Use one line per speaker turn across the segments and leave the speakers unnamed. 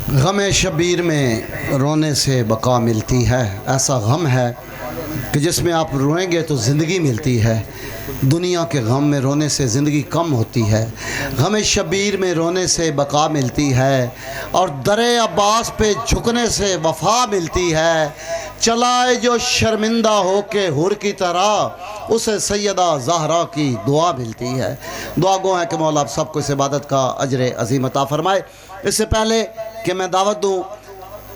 غم شبیر میں رونے سے بقا ملتی ہے، ایسا غم ہے کہ جس میں آپ روئیں گے تو زندگی ملتی ہے۔ دنیا کے غم میں رونے سے زندگی کم ہوتی ہے، غم شبیر میں رونے سے بقا ملتی ہے، اور در عباس پہ جھکنے سے وفا ملتی ہے۔ چلائے جو شرمندہ ہو کے حور کی طرح، اسے سیدہ زہرا کی دعا ملتی ہے۔ دعا گو ہے کہ مولا آپ سب کو اس عبادت کا اجر عظیم عطا فرمائے۔ اس سے پہلے کہ میں دعوت دوں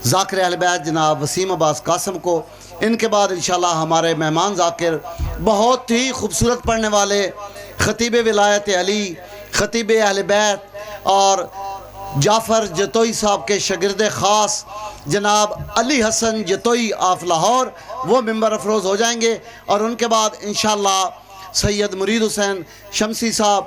ذاکر اہل بیت جناب وسیم عباس قاسم کو، ان کے بعد انشاءاللہ ہمارے مہمان ذاکر بہت ہی خوبصورت پڑھنے والے خطیب ولایت علی، خطیب اہل بیت اور جعفر جتوئی صاحب کے شاگرد خاص جناب علی حسن جتوئی آف لاہور، وہ ممبر افروز ہو جائیں گے، اور ان کے بعد انشاءاللہ سید مرید حسین شمسی صاحب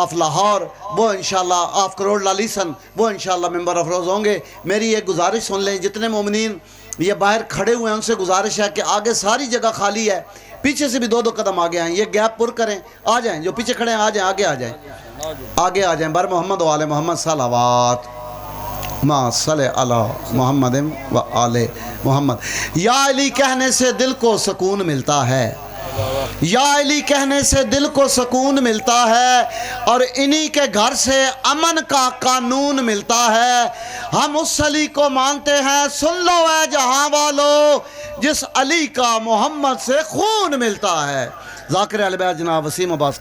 آف لاہور، وہ انشاءاللہ آف کروڑ لالیسن، وہ انشاءاللہ ممبر افروز ہوں گے۔ میری ایک گزارش سن لیں، جتنے مومنین یہ باہر کھڑے ہوئے ہیں ان سے گزارش ہے کہ آگے ساری جگہ خالی ہے، پیچھے سے بھی دو قدم آگے آئیں، یہ گیپ پر کریں، آ جائیں، جو پیچھے کھڑے ہیں آ جائیں، آگے آ جائیں، آگے آ جائیں۔ بر محمد و آل محمد صلوات ما صلی علی محمد و آل محمد۔ یا علی کہنے سے دل کو سکون ملتا ہے، یا علی کہنے سے دل کو سکون ملتا ہے، اور انہی کے گھر سے امن کا قانون ملتا ہے۔ ہم اس علی کو مانتے ہیں، سن لو اے جہاں والو، جس علی کا محمد سے خون ملتا ہے۔ ذاکر اہل بیت جناب وسیم عباس۔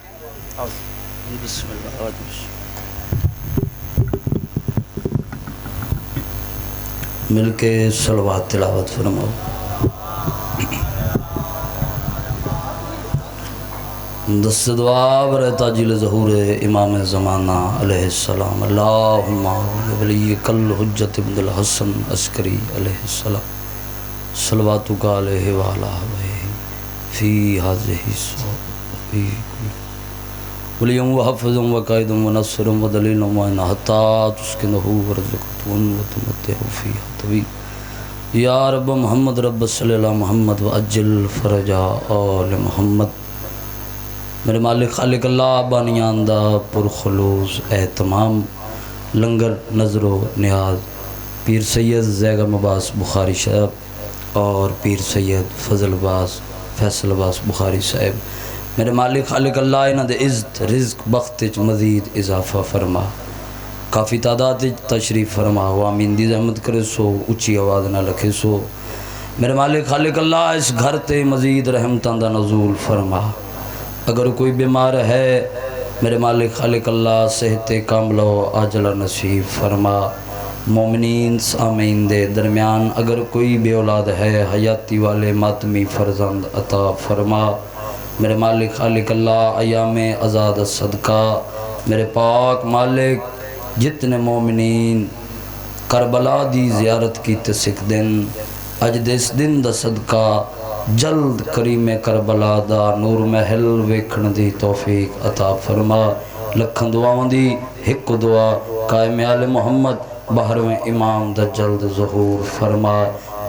بسم اللہ۔ مل کے صلوات تلاوت فرماؤ۔ دست دعا برے تاجیل ظہور امام زمانہ علیہ السلام، اللہم ولی کل حجت ابن الحسن عسکری علیہ السلام، صلواتک علیہ وعلا وآلہ فی ہذہ فی کل ولی و حفظ و قائد و نصر و دلیل و معین حتی تسکنہ ورزقتون و تمتع فیہا طویل۔ یا رب محمد رب صلی اللہ محمد و اجل فرجا آل محمد۔ میرے مالک خالق اللہ بانیان دا پرخلوص اہتمام لنگر نظر و نیاز پیر سید زیغم عباس بخاری صاحب اور پیر سید فضل عباس فیصل عباس بخاری صاحب، میرے مالک خالق اللہ انہاں دے عزت رزق بخت مزید اضافہ فرما، کافی تعداد تشریف فرما، وامین دی زحمت کرے سو اچھی آواز نہ لکھے سو۔ میرے مالک خالق اللہ اس گھر تے مزید رحمتاں دا نزول فرما۔ اگر کوئی بیمار ہے میرے مالک خالق اللہ صحت کاملہ و عاجلہ نصیب فرما۔ مومنین سامعین دے درمیان اگر کوئی بے اولاد ہے، حیاتی والے ماتمی فرزند عطا فرما۔ میرے مالک خالق اللہ ایام آزاد صدقہ، میرے پاک مالک جتنے مومنین کربلا دی زیارت کی تسک دن، اج دس دن دا صدقہ جلد کریم کربلا دا نور محل ویکھن دی توفیق عطا فرما۔ لکھن دعاؤں دی ہک دعا قائم آل محمد بہرویں امام دا جلد ظہور فرما۔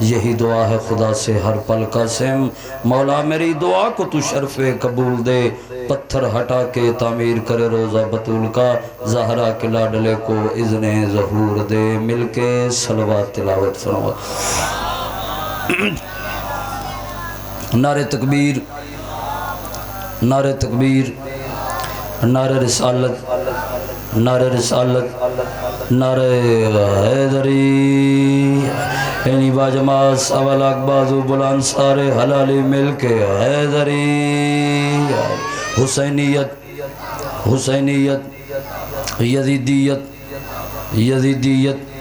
یہی دعا ہے خدا سے ہر پل قاسم، مولا میری دعا کو تو شرف قبول دے، پتھر ہٹا کے تعمیر کرے روزہ بطول کا، زہرا کے لاڈلے کو اذن ظہور دے۔ مل کے صلوات تلاوت فرما۔ نعرہ تکبیر، نعرہ تکبیر، نعرہ رسالت، نعرہ رسالت، نعرہ حیدری، اینی باجماعت سوال اقبازو بلان سارے حلالی مل کے حیدری، حسینیت، حسینیت، یزیدیت، یزیدیت،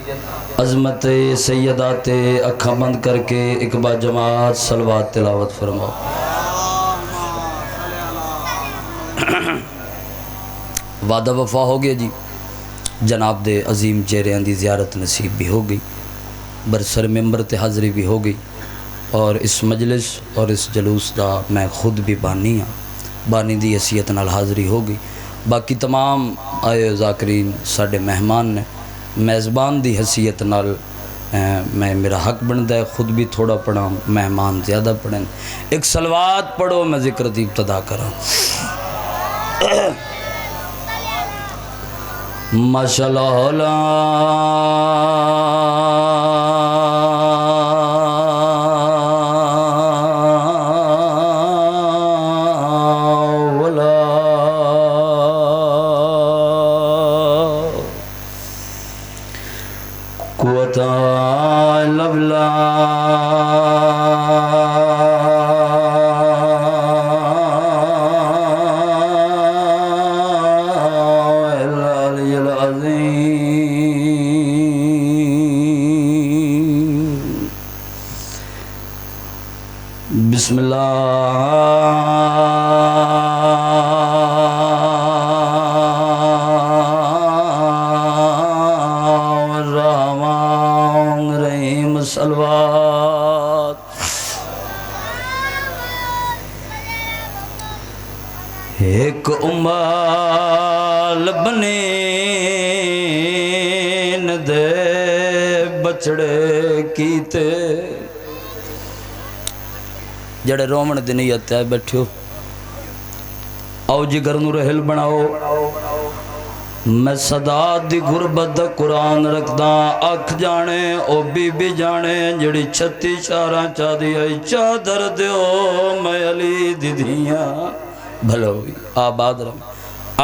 عظمت سیدات اکھاں بند کر کے ایک با جماعت صلوات تلاوت فرماؤ۔ وعدہ وفا ہو گیا جی، جناب دے عظیم چہریاں دی زیارت نصیب بھی ہو گئی، برسر ممبر تے حاضری بھی ہو گئی، اور اس مجلس اور اس جلوس دا میں خود بھی بانی ہاں، بانی دی حیثیت نال حاضری ہو گئی۔ باقی تمام آئے ذاکرین ساڈے مہمان نے، میزبان دی حیثیت نال میں میرا حق بنتا ہے خود بھی تھوڑا پڑھا، مہمان زیادہ پڑھیں۔ ایک صلوات پڑھو میں ذکر دی ابتدا کراں۔ ماشاءاللہ قوة إلا بالله العلي العظيم. بسم الله الرحمن الرحيم. صلوات. ایک امال بنین دے بچڑے کیتے جڑے رومن دی نیت ہے بیٹھو آؤ جگر نو رحل بناؤ. میں صدا دی غربت دا قرآن رکھدا اکھ جانے او بی بی جانے جڑی 36 چاراں چا دی آئی چادر دیو میں علی دی دھیاں بھلو ہوئی. آباد رہا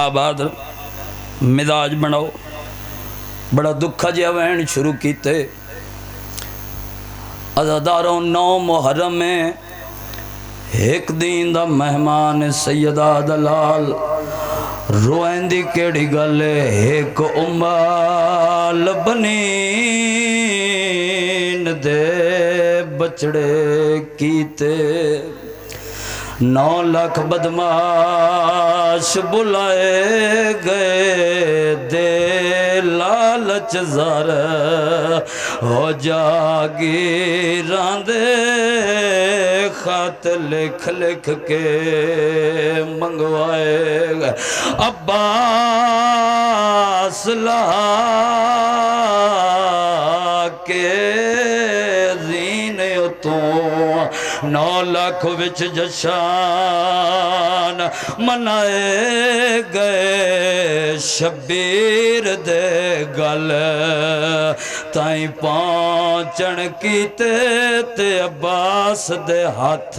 آباد رہا مزاج بناؤ. بڑا دکھا جی وین شروع کیتے عزاداروں 9 محرم میں ایک دین دا مہمان سیدہ دلال روئن دی کیڑی گلے ایک امال بنین دے بچڑے کیتے 9 لاکھ بدماش بلائے گئے دے لالچ زار ہو جاگیراں دے خط لکھ لکھ کے منگوائے گئے. عباس لا کے زینے تو 9 لاکھ وچ جشان منائے گئے. شبیر دے گل تائیں پہنچن کیتے تے عباس دے ہاتھ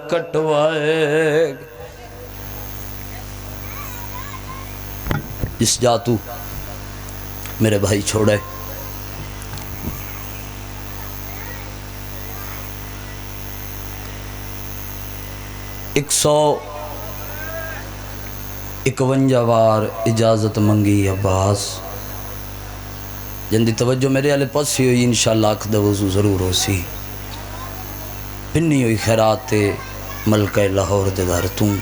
کٹوائے. اس جاتو میرے بھائی چھوڑے 151 وار اجازت منگی عباس جن دی توجہ میرے والے پاس ہوئی انشاءاللہ اکھ دا وضو ضرور ہو سی. پنی ہوئی خیرات تے ملکہ لاہور دے دار توں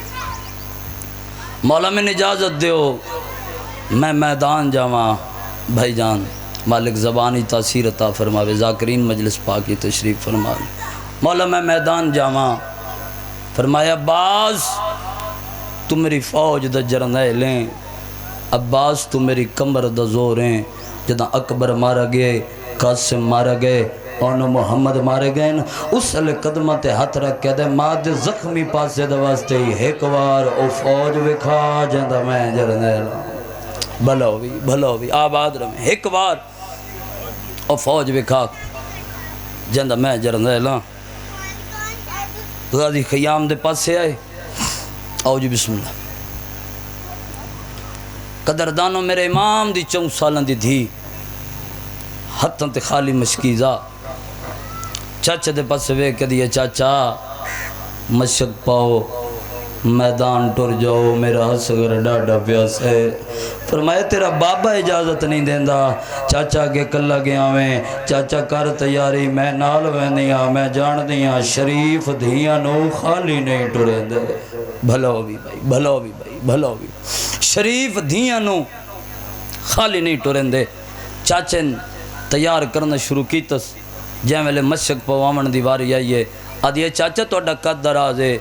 مولا میں اجازت دیو میں میدان جاواں. بھائی جان مالک زبانی تاثیر عطا فرماوے. ذاکرین مجلس پاکی تشریف فرما. مولا میں میدان جاواں. فرمایا عباس تو میری فوج دا جرنیل ہیں. عباس تو میری کمر دا زور ہیں. جدہ اکبر مارا گئے قاسم مارا گئے اور محمد مارے گئے اس علی قدمہ تے ہاتھ رکھ کے دے ماں دے زخمی پاسے دا واسطے ہی ایک وار او فوج وکھا جندہ میں جرنیل بھلا ہوئی آباد رہے. ایک وار او فوج وکھا جندہ میں جرنیل غازی خیام دے پاس سے آئے. آؤ جی بسم اللہ. قدردانوں میرے امام دی 4 سالن دی دھی ہتھاں تے خالی مشکیزہ چاچا دے پاس وے کہ دیا چاچا مشک پاؤ میدان ٹر جاؤ میرا حسگر ڈاڈا پیاس ہے. فرمایا تیرا بابا اجازت نہیں دیندہ. چاچا کے کلا گیا میں چاچا کر تیاری میں نال وینیا میں جان دیا شریف دھیاں نو خالی نہیں ٹرے دے. بھلا ہوئی بھائی بھلا ہوئی بھائی بھلا ہوئی. شریف دھیاں نو خالی نہیں ٹرے دے. چاچن تیار کرنا شروع کی تس جائیں ویلے مشک پوامن دیواری آئیے. آدھیے چاچا تو اڈا قد دراز ہے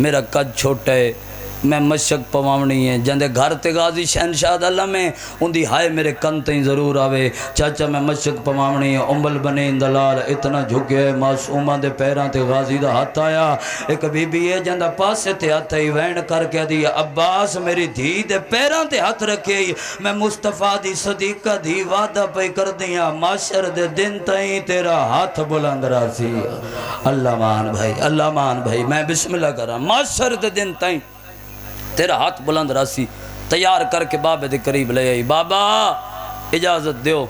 میرا قد چھوٹا ہے میں مشک پوامنی ہے. جندے گھر تے غازی شہنشاہ اللہ میں ان دی ہائے میرے کن تیں ضرور آوے. چاچا میں مشک پوامنی ہے. امبل بنے اندلال اتنا جھکے معصومہ دے پیران تے غازی دا ہاتھ آیا. ایک بی بی ہے جندہ پاسے تے ہاتھ ہی وین کر کے دی عباس میری دھی دے پیران تے ہاتھ رکھے میں مصطفیٰ دی صدیقہ دی وعدہ پہ کر دیا معاشر دے دن تائیں تیرا ہاتھ بلند راسی. اللہ مان بھائی میں بسم اللہ کر رہا معاشر دے دن تائیں تیرا ہاتھ بلند راسی. تیار کر کے بابے دے قریب لے آئی. بابا اجازت دیو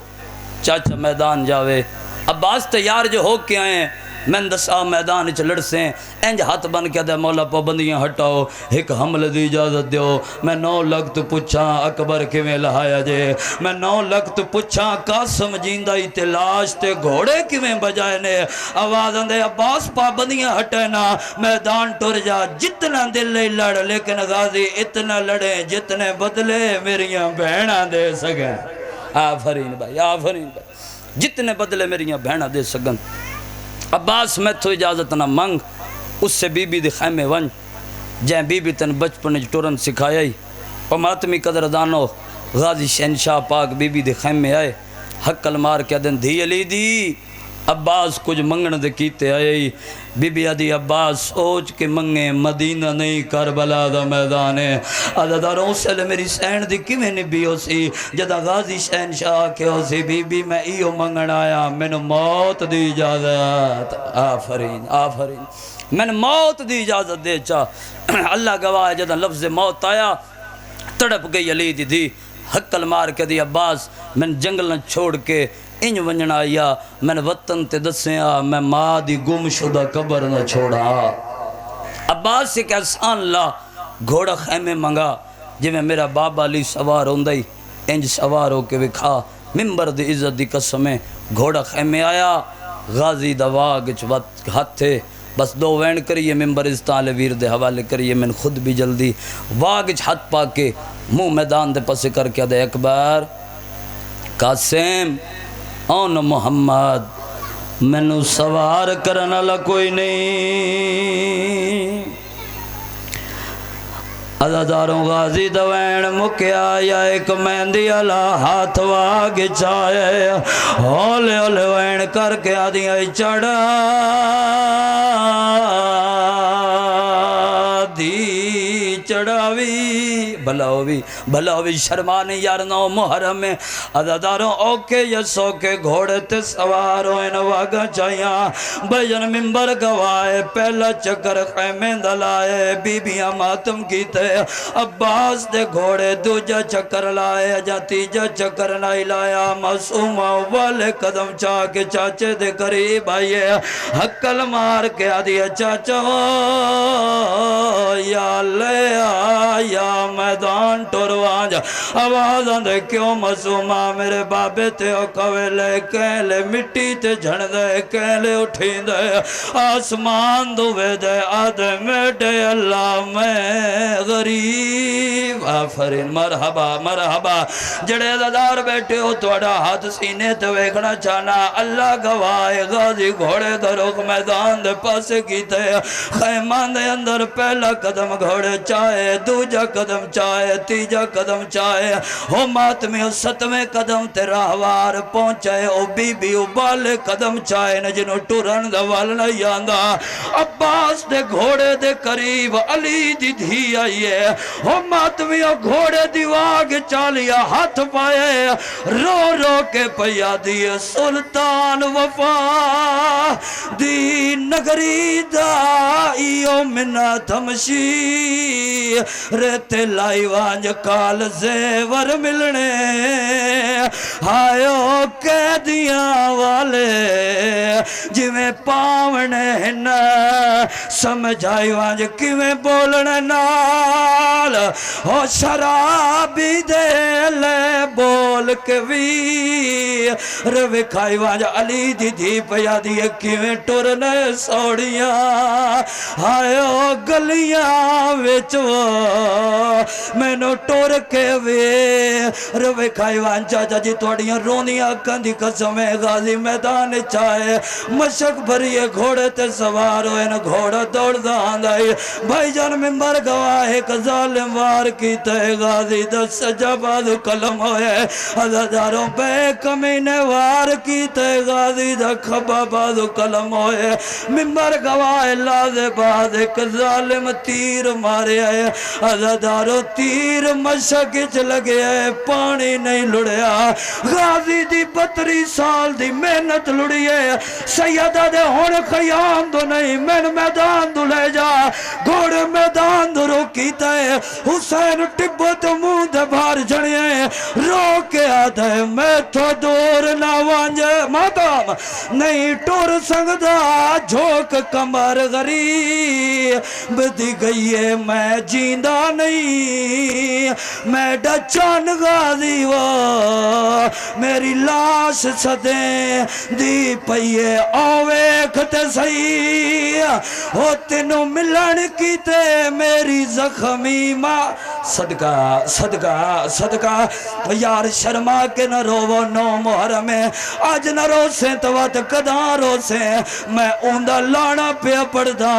چاچا میدان جاوے عباس تیار جو ہو کے آئے میں دسا میدان چ لڑسیں انج ہاتھ بن کے دے مولا پابندیاں ہٹاؤ ایک حملے دی اجازت دیو میں 9 لکھ تو پوچھاں اکبر کیویں لہایا جے میں 9 لکھ تو پوچھاں قاسم جیندا ہی تے لاش تے گھوڑے کیویں بجائے نے آواز آندے عباس پابندیاں ہٹے نا میدان ٹر جا جتنا دل لئی لڑ لیکن غازی اتنا لڑے جتنے بدلے میریاں بہناں دے سکیں آفرین بھائی آفرین بھائی جتنے بدلے میریاں بہناں دے سکن عباس میں تو اجازت نہ منگ اس سے بی بی دے خیمے ون جائیں بی بی تن بچپن ٹورن سکھایا ہی اور ماتمی قدر دانو غازی شہنشاہ پاک بی بی دے خیمے آئے حقل مار کے دن دھی علی دی عباس کچھ منگن دے کیتے آئے ہی بی بی آدھی عباس سوچ کے منگے مدینہ نہیں کربلا دا میدان ہے عدداروں سے لے میری سین دی کیویں نبی ہو سی جدا غازی شہنشاہ کے ہو سی بی بی میں ایو منگن آیا میں نے موت دی اجازت آفرین آفرین میں نے موت دی اجازت دے چاہ اللہ گواہ جدا لفظ موت آیا تڑپ گئی علی دی حقل مار کے دی عباس میں جنگل نہ چھوڑ کے انج ونجنا آیا میں وطن تے دسیاں میں ماں دی گم شدہ قبر نہ چھوڑا عباس سے کہ احسان لا گھوڑا خیمے منگا جی میں میرا بابا علی سوار ہوندائی انج سوار ہو کے وکھا ممبر دی عزت دی قسمیں گھوڑا خیمے آیا غازی دا واگچ ہاتھ تھے بس 2 وین کریے ممبر استعال ویر دے حوالے کریے میں خود بھی جلدی واگچ ہاتھ پا کے منہ میدان دے پسے کر کے دے اکبر قاسم اون محمد مینو سوار کرنا لا کوئی نہیں عزاداروں غازی دوین مکیا یا ایک مہندی اللہ ہاتھ واگ چاہے ہولے ہولے وین کر کے آدھی آئی چڑھا دی چڑھاوی بھلاوی شرمانی یار 9 محرم میں عزاداروں اوکے یسو کے گھوڑے تے سواروں ان واگا چاہیاں بھجن ممبر گوائے پہلا چکر خیمے دلائے بی بیاں ماتم کیتے عباس دے گھوڑے دوجہ چکر لائے جا تیجہ چکر نہیں لایا معصومہ والے قدم چاہ کے چاچے دے قریب آئیے حقل مار کے آدھیا چاچا یا لے آیا میدان ٹوروانج آواز آندے کیوں معصومہ میرے بابے تے او کوئلے کہلے مٹی تے جھڑ دے کہلے اٹھیں دے آسمان دوے دے آدھے میٹے اللہ میں غریب آفرین مرحبا مرحبا جڑے دادار بیٹھے ہو توڑا ہاتھ سینے تے ویکھنا چاہنا اللہ گواہ غازی گھوڑے دروخ میدان دے پاسے کیتے خیمان دے اندر پہلا قدم گھوڑے چاہے دوجہ قدم چاہے تیجہ قدم چاہے ہو ماتمی 7ویں قدم تے راہوار پہنچائے او بی بی ابالے قدم چاہے نجنو ٹورن دوال نہیں آندہ عباس دے گھوڑے دے قریب علی دی دھی آئیے ہو ماتمی گھوڑے دیواگ چالیا ہاتھ پائے رو رو کے پیا دیے سلطان وفا دی نگری دائیو منہ تھمشی رہتے لائی وانج کال زیور ملنے آئیو قیدیاں والے جی میں پاونے ہن سمجھائی وانج کیویں بولنے نال ہو شرابی دے لے بول کے وی روے کھائی وانج علی دی دی پیا دیئے کیویں ٹورنے سوڑیاں آئیو گلیاں ویچو میں نو ٹور کے وے روے کھائی وان چاچا جی توڑیاں رونیاں کندی قسمیں غازی میدان چاہے مشک بھریے گھوڑے تے سوار ہوئے نا گھوڑا دوڑ دان دائی بھائی جان ممبر گواہ ایک ظالم وار کی تے غازی 10 جباد کلم ہوئے ہزاروں بے کمینے وار کی تے غازی دا کھبا باد کلم ہوئے ممبر گواہ لازے بعد ایک ظالم تیر مارے آئے ہزاروں تیر مشکچ لگے آئے پانی نہیں لڑیا غازی دی 32 سال دی محنت لڑیے سیدہ دے ہون خیام دو نہیں میں میدان دو لے جا گھوڑے میدان دو رو کیتا ہے حسین ٹبت منہ دے بھار جھڑیے رو کے آدھے میں تو دو زور نہ وانج ماتم نہیں ٹور سکدا جھوک کمر غریب دی گئی ہے میں جیندہ نہیں میں ڈچان غازی وہ میری لاش صدیں دی پئیے آویکھتے سہی ہو تینوں ملن کی تے میری زخمی ماں صدقہ صدقہ صدقہ یار شرما کے نہ روو نو محرم آج نہ رو سے توات کداں رو سے میں اوندہ لانا پہ پڑھدا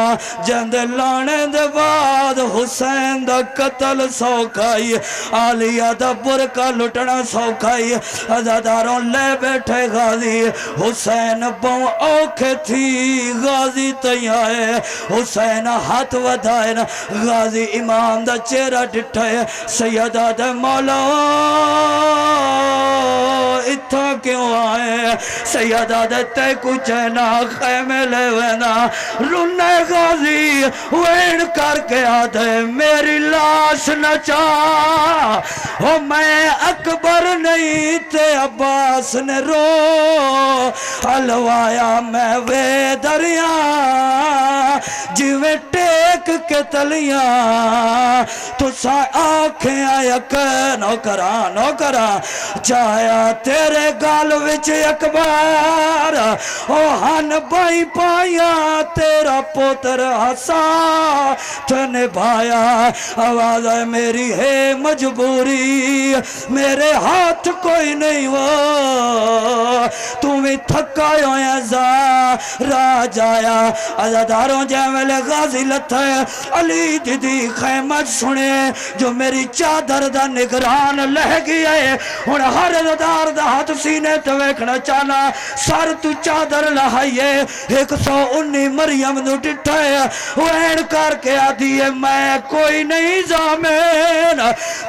جند لانے دے بعد حسین دا قتل سوکھائی آلیہ دا برکا لٹنا سوکھائی عزاداروں لے بیٹھے غازی حسین بہن اوکھے تھی غازی تیائے حسین ہاتھ ودھائے غازی امام دا چہرہ ڈٹھے سیدہ دے مولا اتھا کیوں آئے سیدہ دے تے کچھ نہ خیمے لے وینا رونے غازی وین کر کے آدھے میری لاش نہ چاہ ہو میں اکبر نہیں تے عباس نے رو حلوایا میں وے دریا جویں ٹیک کے تلیاں تو سا آنکھیں آیا کہ نوکرا چاہیا تیرے گال وچ اکبر او ہن بائی پایا تیرا پوتر ہسا تو نبھایا آواز ہے میری ہے مجبوری میرے ہاتھ کوئی نہیں وہ تمہیں تھکا ہویا زا راج آیا عزاداروں جیمل غازی لتھے علی دیدی خیمت سنے جو میری چادر دا نگران لہ گیا ہے ہن ہر عزادار دا ہاتھ سینے تو ویکھنا چانا سر تو چادر لہائیے 119 مریم نو ڈٹھے وین کر کے آدھی ہے میں کوئی نہیں زامین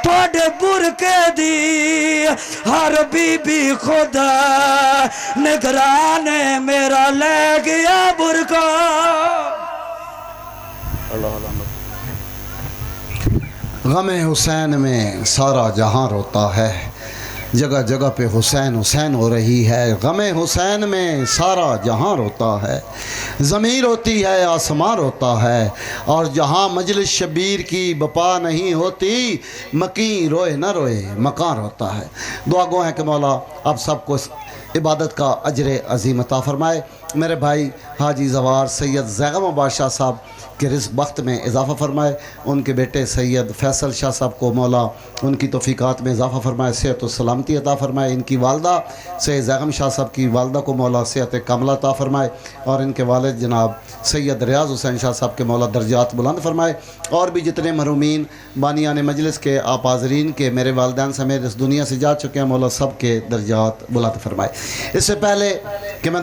توڑے برکے دی ہر بی بی خدا نگرانے میرا لے گیا برکا
غم حسین میں سارا جہاں روتا ہے جگہ جگہ پہ حسین حسین ہو رہی ہے غم حسین میں سارا جہاں روتا ہے ضمیر روتی ہے آسمان روتا ہے اور جہاں مجلس شبیر کی بپا نہیں ہوتی مکیں روئے نہ روئے مکان روتا ہے دعا گو ہے کہ مولا آپ سب کو عبادت کا اجر عظیم عطا فرمائے میرے بھائی حاجی زوار سید زیغم بادشاہ صاحب کے رزق بخت میں اضافہ فرمائے ان کے بیٹے سید فیصل شاہ صاحب کو مولا ان کی توفیقات میں اضافہ فرمائے صحت و سلامتی عطا فرمائے ان کی والدہ سید زیغم شاہ صاحب کی والدہ کو مولا صحت کاملہ عطا فرمائے اور ان کے والد جناب سید ریاض حسین شاہ صاحب کے مولا درجات بلند فرمائے اور بھی جتنے محرومین بانیان مجلس کے آپ حاضرین کے میرے والدین سمیت اس دنیا سے جا چکے ہیں مولا سب کے درجات بلند فرمائے اس سے پہلے کہ میں